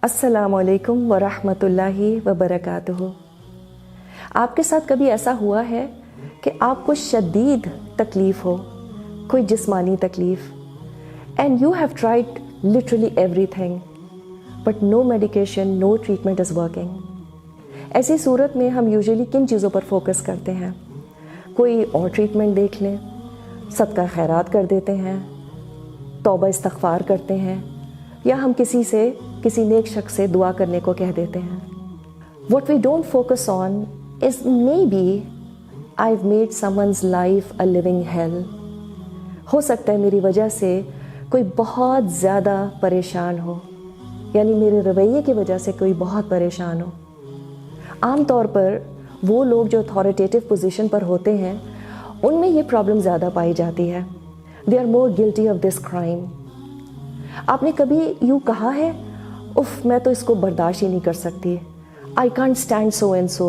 अस्सलाम वालेकुम वरहमत उल्लाहि वबरकातुहू। आपके साथ कभी ऐसा हुआ है कि आपको शदीद तकलीफ़ हो, कोई जिस्मानी तकलीफ़, and you have tried literally everything but no medication, no treatment is working. ऐसी सूरत में हम यूजुअली किन चीज़ों पर फोकस करते हैं? कोई और ट्रीटमेंट देख लें, सदका खैरात कर देते हैं, तौबा इस्तग़फ़ार करते हैं, या हम किसी नेक शख्स से दुआ करने को कह देते हैं। What we don't focus on is maybe I've made someone's life a living hell. हो सकता है मेरी वजह से कोई बहुत ज़्यादा परेशान हो, यानी मेरे रवैये की वजह से कोई बहुत परेशान हो। आम तौर पर वो लोग जो अथॉरिटेटिव पोजीशन पर होते हैं उनमें ये प्रॉब्लम ज़्यादा पाई जाती है। They are more guilty of this crime. आपने कभी यूँ कहा है, उफ़ मैं तो इसको बर्दाश्त ही नहीं कर सकती, I can't stand so and so,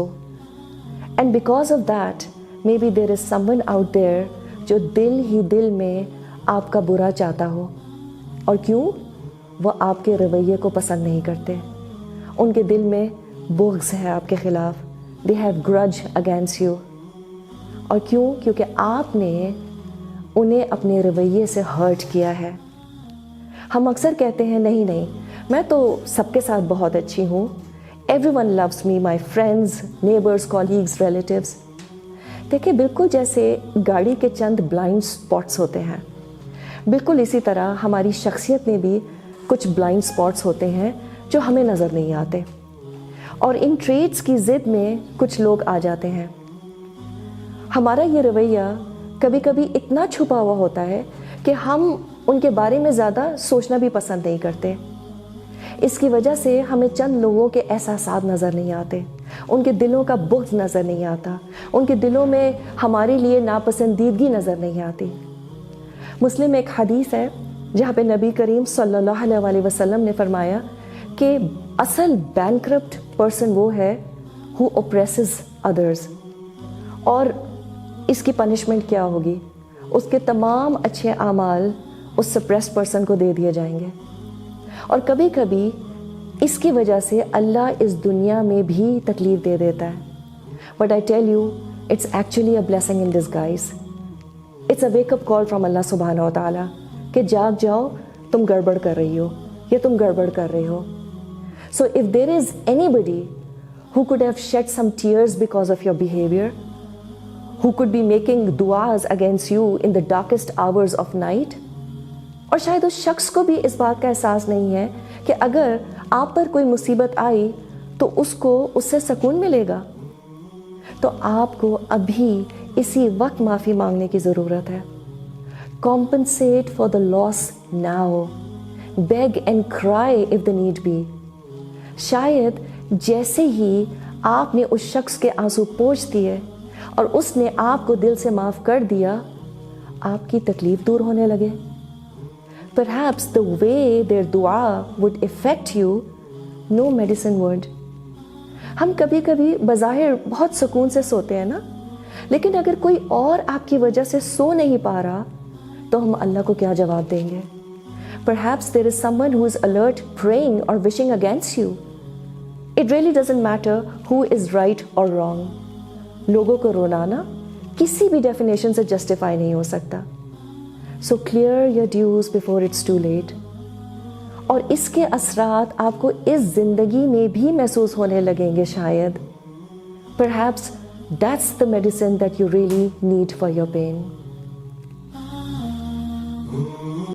and because of that maybe there is someone out there जो दिल ही दिल में आपका बुरा चाहता हो। और क्यों? वो आपके रवैये को पसंद नहीं करते, उनके दिल में बुग़्ज़ है आपके ख़िलाफ़, they have grudge against you. और क्यों? क्योंकि आपने उन्हें अपने रवैये से हर्ट किया है। हम अक्सर कहते हैं नहीं नहीं, मैं तो सबके साथ बहुत अच्छी हूँ, everyone loves me, my friends, neighbours, colleagues, relatives. देखिए, बिल्कुल जैसे गाड़ी के चंद ब्लाइंड स्पॉट्स होते हैं, बिल्कुल इसी तरह हमारी शख्सियत में भी कुछ ब्लाइंड स्पॉट्स होते हैं जो हमें नज़र नहीं आते, और इन ट्रेड्स की ज़िद में कुछ लोग आ जाते हैं। हमारा ये रवैया कभी कभी इतना छुपा हुआ होता है कि हम उनके बारे में ज़्यादा सोचना भी पसंद नहीं करते। इसकी वजह से हमें चंद लोगों के एहसासात नज़र नहीं आते, उनके दिलों का बुग़्ज़ नज़र नहीं आता, उनके दिलों में हमारे लिए नापसंदीदगी नज़र नहीं आती। मुस्लिम एक हदीस है जहाँ पे नबी करीम सल्लल्लाहु अलैहि वसल्लम ने फरमाया कि असल बैंकरप्ट पर्सन वो है हु ओप्रेसेस अदर्स, और इसकी पनिशमेंट क्या होगी? उसके तमाम अच्छे आमाल उस सप्रेस पर्सन को दे दिए जाएंगे। और कभी कभी इसकी वजह से अल्लाह इस दुनिया में भी तकलीफ़ दे देता है। But I tell you, it's actually a blessing in disguise. It's a wake up call from Allah सुब्हानहू व तआला कि जाग जाओ, तुम गड़बड़ कर रही हो या तुम गड़बड़ कर रहे हो। So if there is anybody who could have shed some tears because of your behaviour, who could be making duas against you in the darkest hours of night, और शायद उस शख्स को भी इस बात का एहसास नहीं है कि अगर आप पर कोई मुसीबत आई तो उसको उससे सुकून मिलेगा, तो आपको अभी इसी वक्त माफ़ी मांगने की ज़रूरत है। Compensate for the loss now, beg and cry if the need be। शायद जैसे ही आपने उस शख्स के आंसू पोंछ दिए और उसने आपको दिल से माफ़ कर दिया, आपकी तकलीफ़ दूर होने लगे। Perhaps the way their dua would affect you, no medicine would। हम कभी कभी बज़ाहिर बहुत सुकून से सोते हैं ना, लेकिन अगर कोई और आपकी वजह से सो नहीं पा रहा तो हम अल्लाह को क्या जवाब देंगे? Perhaps there is someone who is alert, praying or wishing against you। It really doesn't matter who is right or wrong। लोगों को रोनाना किसी भी डेफिनेशन से जस्टिफाई नहीं हो सकता। So clear your dues before it's too late. और इसके असरात आपको इस ज़िंदगी में भी महसूस होने लगेंगे शायद। Perhaps that's the medicine that you really need for your pen.